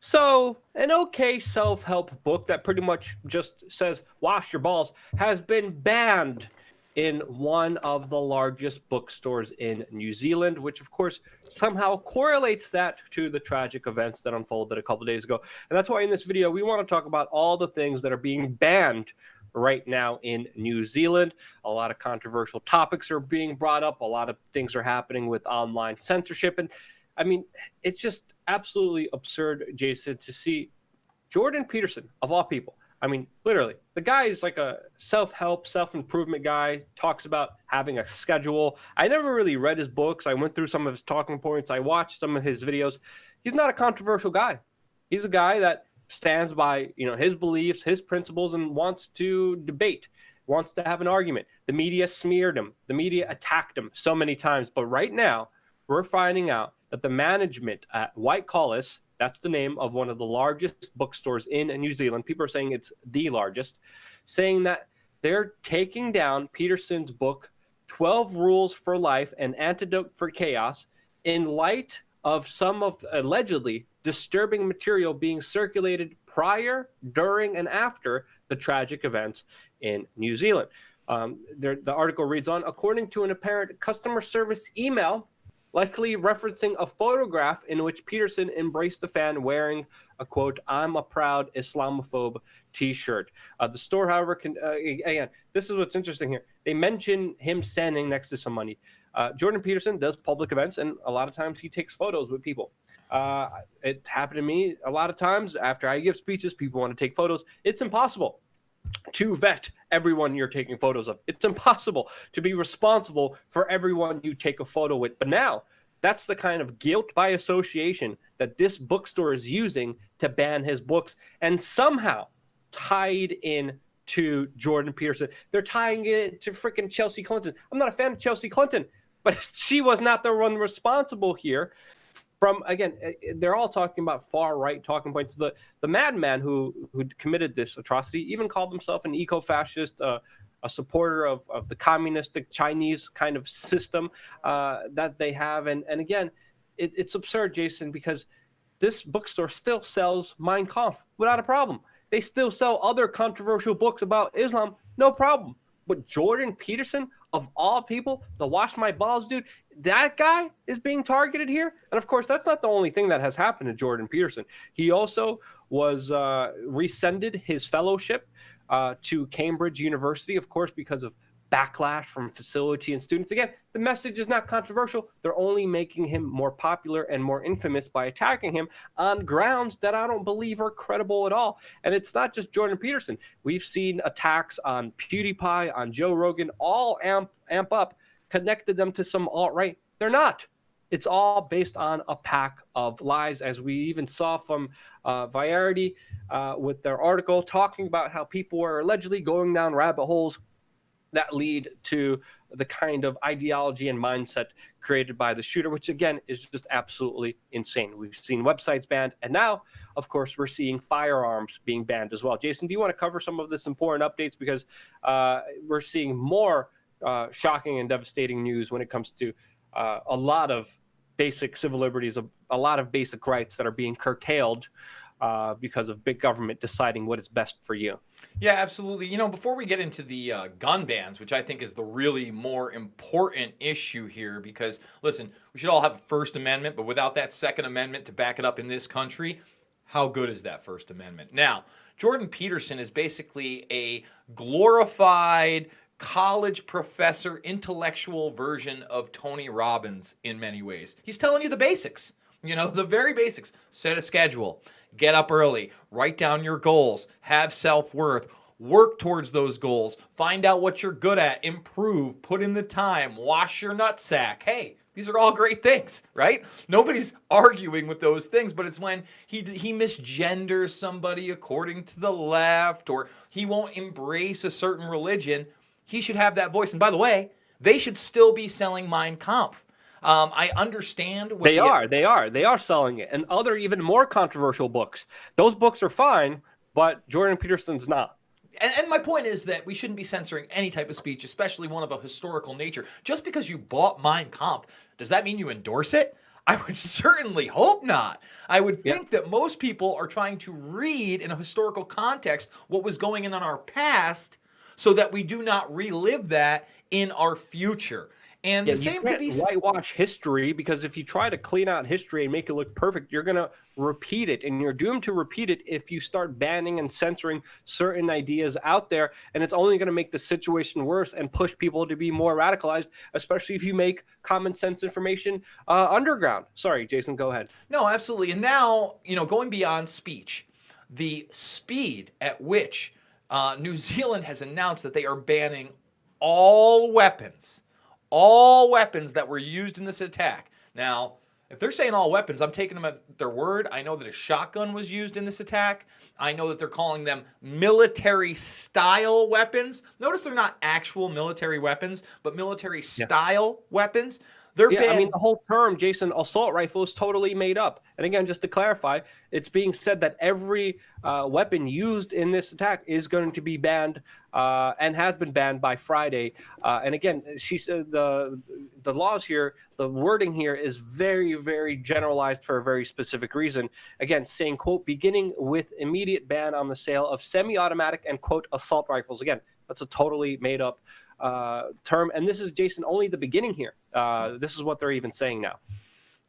So, an okay self-help book that pretty much just says wash your balls has been banned in one of the largest bookstores in New Zealand, which of course somehow correlates that to the tragic events that unfolded a couple days ago. And that's why in this video we want to talk about all the things that are being banned right now in New Zealand. A lot of controversial topics are being brought up. A lot of things are happening with online censorship. And I mean, it's just absolutely absurd, Jason, to see Jordan Peterson, of all people. I mean, literally, the guy is like a self-help, self-improvement guy, talks about having a schedule. I never really read his books. I went through some of his talking points. I watched some of his videos. He's not a controversial guy. He's a guy that stands by, his beliefs, his principles, and wants to debate, wants to have an argument. The media smeared him. The media attacked him so many times. But right now, we're finding out that the management at White Collis, that's the name of one of the largest bookstores in New Zealand, people are saying it's the largest, saying that they're taking down Peterson's book, 12 Rules for Life, An Antidote for Chaos, in light of some of allegedly disturbing material being circulated prior, during, and after the tragic events in New Zealand. The article reads on, according to an apparent customer service email, likely referencing a photograph in which Peterson embraced a fan wearing a, quote, "I'm a proud Islamophobe" t-shirt. The store, however, again, this is what's interesting here. They mention him standing next to somebody. Jordan Peterson does public events, and a lot of times he takes photos with people. It happened to me a lot of times. After I give speeches, people want to take photos. It's impossible to vet everyone you're taking photos of. It's impossible to be responsible for everyone you take a photo with. But now, that's the kind of guilt by association that this bookstore is using to ban his books, and somehow tied in to Jordan Peterson. They're tying it to freaking Chelsea Clinton. I'm not a fan of Chelsea Clinton, but she was not the one responsible here. Again, they're all talking about far right talking points. The madman who committed this atrocity even called himself an eco-fascist, a supporter of the communistic Chinese kind of system that they have. And again, it's absurd, Jason, because this bookstore still sells Mein Kampf without a problem. They still sell other controversial books about Islam, no problem. But Jordan Peterson, of all people, the wash my balls dude, that guy is being targeted here. And of course, that's not the only thing that has happened to Jordan Peterson. He also was rescinded his fellowship to Cambridge University, of course, because of backlash from facility and students. Again, the message is not controversial. They're only making him more popular and more infamous by attacking him on grounds that I don't believe are credible at all. And it's not just Jordan Peterson. We've seen attacks on PewDiePie, on Joe Rogan, all amp up, connected them to some alt-right. They're not. It's all based on a pack of lies, as we even saw from Variety with their article talking about how people are allegedly going down rabbit holes that lead to the kind of ideology and mindset created by the shooter, which again is just absolutely insane. We've seen websites banned, and now, of course, we're seeing firearms being banned as well. Jason, do you want to cover some of this important updates? Because we're seeing more shocking and devastating news when it comes to a lot of basic civil liberties, a lot of basic rights that are being curtailed because of big government deciding what is best for you. Yeah, absolutely. Before we get into the gun bans, which I think is the really more important issue here, because, listen, we should all have a First Amendment, but without that Second Amendment to back it up in this country, how good is that First Amendment? Now, Jordan Peterson is basically a glorified college professor, intellectual version of Tony Robbins in many ways. He's telling you the basics, the very basics. Set a schedule. Get up early, write down your goals, have self-worth, work towards those goals, find out what you're good at, improve, put in the time, wash your nutsack. Hey, these are all great things, right? Nobody's arguing with those things, but it's when he misgenders somebody according to the left, or he won't embrace a certain religion. He should have that voice. And by the way, they should still be selling Mein Kampf. I understand. They are selling it, and other even more controversial books. Those books are fine, but Jordan Peterson's not. And my point is that we shouldn't be censoring any type of speech, especially one of a historical nature. Just because you bought Mein Kampf, does that mean you endorse it? I would certainly hope not. I would Yeah. think that most people are trying to read in a historical context what was going on in our past so that we do not relive that in our future. And Yeah, the you same could can't be whitewash history, because if you try to clean out history and make it look perfect, you're going to repeat it, and you're doomed to repeat it if you start banning and censoring certain ideas out there, and it's only going to make the situation worse and push people to be more radicalized, especially if you make common sense information underground. Sorry, Jason, go ahead. No, absolutely. And now, going beyond speech, the speed at which New Zealand has announced that they are banning all weapons that were used in this attack. Now, if they're saying all weapons, I'm taking them at their word. I know that a shotgun was used in this attack. I know that they're calling them military-style weapons. Notice they're not actual military weapons, but military-style weapons. They're Yeah, I mean, banned. the whole term, Jason, assault rifle is totally made up. And again, just to clarify, it's being said that every weapon used in this attack is going to be banned and has been banned by Friday. And again, she said the laws here, the wording here is very, very generalized for a very specific reason. Again, saying, quote, beginning with immediate ban on the sale of semi-automatic and, quote, assault rifles. Again, that's a totally made up term. And this is, Jason, only the beginning here. This is what they're even saying now.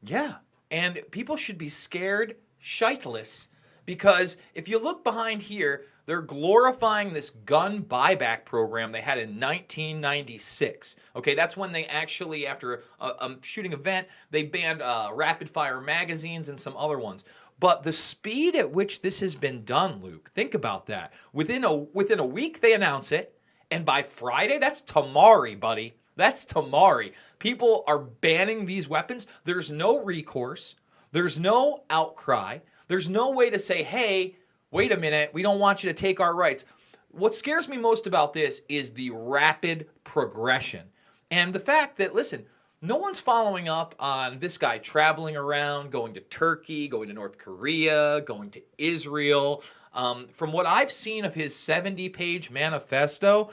Yeah. And people should be scared shitless, because if you look behind here, they're glorifying this gun buyback program they had in 1996. Okay, that's when they actually, after a shooting event, they banned rapid fire magazines and some other ones. But the speed at which this has been done, Luke, think about that. Within a week, they announce it. And by Friday, that's tamari, buddy. That's tamari. People are banning these weapons. There's no recourse. There's no outcry. There's no way to say, hey, wait a minute, we don't want you to take our rights. What scares me most about this is the rapid progression. And the fact that, listen, no one's following up on this guy traveling around, going to Turkey, going to North Korea, going to Israel. From what I've seen of his 70-page manifesto,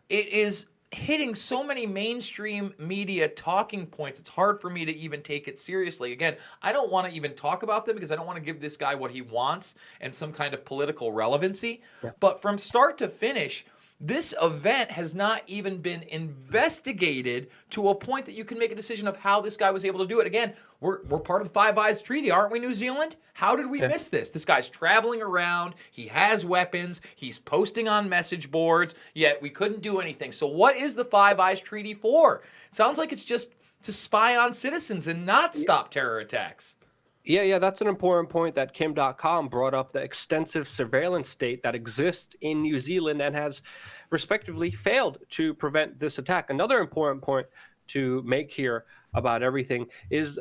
it is hitting so many mainstream media talking points. It's hard for me to even take it seriously. Again, I don't want to even talk about them because I don't want to give this guy what he wants and some kind of political relevancy. Yeah. But from start to finish, this event has not even been investigated to a point that you can make a decision of how this guy was able to do it. Again, we're part of the Five Eyes Treaty, aren't we, New Zealand? How did we miss this? This guy's traveling around. He has weapons. He's posting on message boards, yet we couldn't do anything. So what is the Five Eyes Treaty for? It sounds like it's just to spy on citizens and not stop terror attacks. Yeah, that's an important point that Kim.com brought up, the extensive surveillance state that exists in New Zealand and has respectively failed to prevent this attack. Another important point to make here about everything is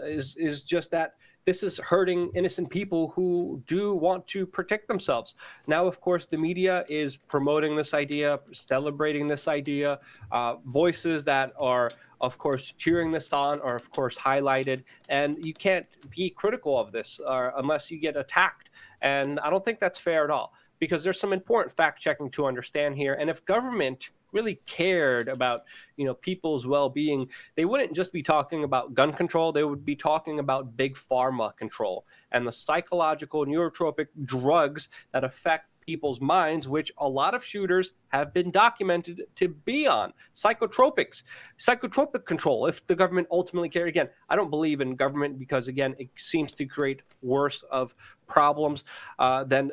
just that this is hurting innocent people who do want to protect themselves. Now, of course, the media is promoting this idea, celebrating this idea. Voices that are, of course, cheering this on are, of course, highlighted. And you can't be critical of this unless you get attacked. And I don't think that's fair at all, because there's some important fact checking to understand here. And if government really cared about, people's well-being, they wouldn't just be talking about gun control. They would be talking about big pharma control and the psychological neurotropic drugs that affect people's minds, which a lot of shooters have been documented to be on. Psychotropic control, if the government ultimately cared. Again, I don't believe in government because, again, it seems to create worse of problems than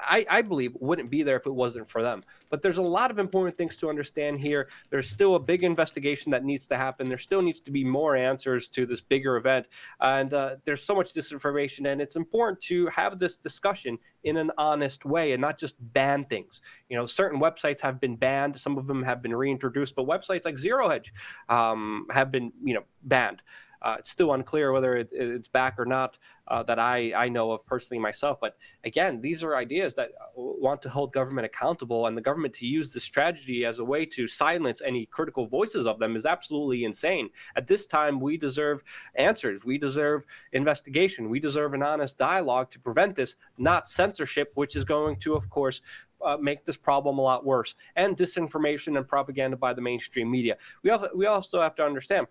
I believe wouldn't be there if it wasn't for them. But there's a lot of important things to understand here. There's still a big investigation that needs to happen. There still needs to be more answers to this bigger event. And there's so much disinformation, and it's important to have this discussion in an honest way and not just ban things. Certain websites have been banned. Some of them have been reintroduced, but websites like Zero Hedge have been, banned. It's still unclear whether it's back or not that I know of personally myself. But again, these are ideas that want to hold government accountable, and the government to use this tragedy as a way to silence any critical voices of them is absolutely insane. At this time, we deserve answers. We deserve investigation. We deserve an honest dialogue to prevent this, not censorship, which is going to, of course, make this problem a lot worse, and disinformation and propaganda by the mainstream media. We also have to understand,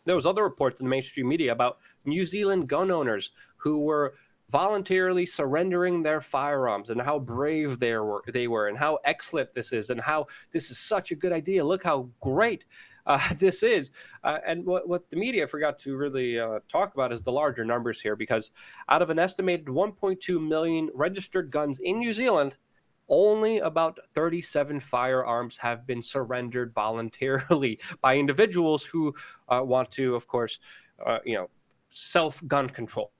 There was other reports in the mainstream media about New Zealand gun owners who were voluntarily surrendering their firearms and how brave they were and how excellent this is and how this is such a good idea. Look how great this is. And what the media forgot to really talk about is the larger numbers here, because out of an estimated 1.2 million registered guns in New Zealand, only about 37 firearms have been surrendered voluntarily by individuals who want to, of course, self-gun control.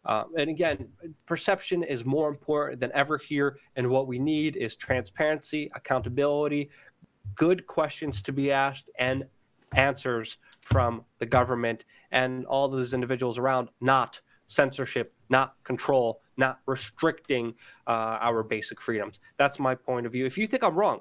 And again, perception is more important than ever here. And what we need is transparency, accountability, good questions to be asked, and answers from the government and all those individuals around, not censorship, not control, not restricting our basic freedoms. That's my point of view. If you think I'm wrong,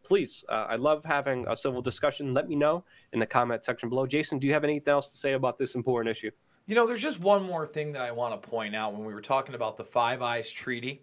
please, I love having a civil discussion. Let me know in the comment section below. Jason, do you have anything else to say about this important issue? There's just one more thing that I want to point out when we were talking about the Five Eyes Treaty.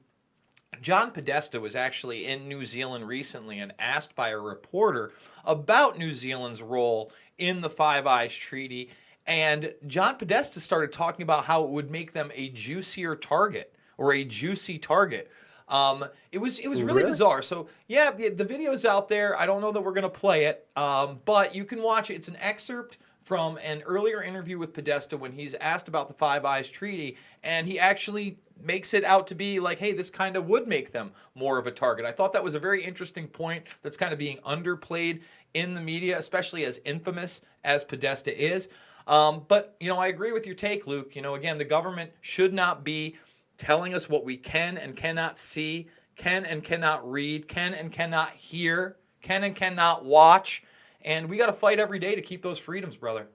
John Podesta was actually in New Zealand recently and asked by a reporter about New Zealand's role in the Five Eyes Treaty. And John Podesta started talking about how it would make them a juicier target, or a juicy target. It was really bizarre. So yeah, the video's out there. I don't know that we're going to play it, but you can watch it. It's an excerpt from an earlier interview with Podesta when he's asked about the Five Eyes Treaty, and he actually makes it out to be like, hey, this kind of would make them more of a target. I thought that was a very interesting point that's kind of being underplayed in the media, especially as infamous as Podesta is. But, I agree with your take, Luke. Again, the government should not be telling us what we can and cannot see, can and cannot read, can and cannot hear, can and cannot watch. And we got to fight every day to keep those freedoms, brother.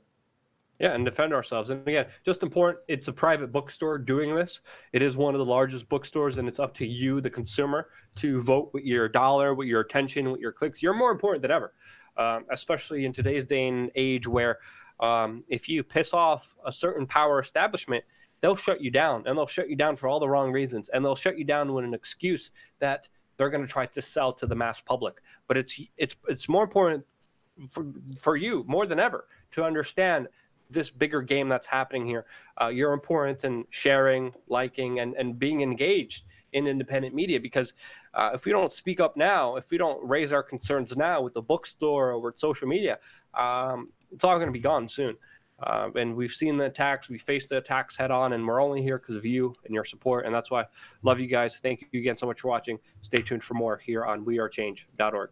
Yeah, and defend ourselves. And again, just important, it's a private bookstore doing this. It is one of the largest bookstores, and it's up to you, the consumer, to vote with your dollar, with your attention, with your clicks. You're more important than ever, especially in today's day and age where if you piss off a certain power establishment, they'll shut you down, and they'll shut you down for all the wrong reasons. And they'll shut you down with an excuse that they're going to try to sell to the mass public. But it's more important for you more than ever to understand this bigger game that's happening here. You're important in sharing, liking, and being engaged in independent media, because if we don't speak up now, if we don't raise our concerns now with the bookstore or with social media, it's all going to be gone soon. And we've seen the attacks, we faced the attacks head on, and we're only here because of you and your support. And that's why I love you guys. Thank you again so much for watching. Stay tuned for more here on wearechange.org.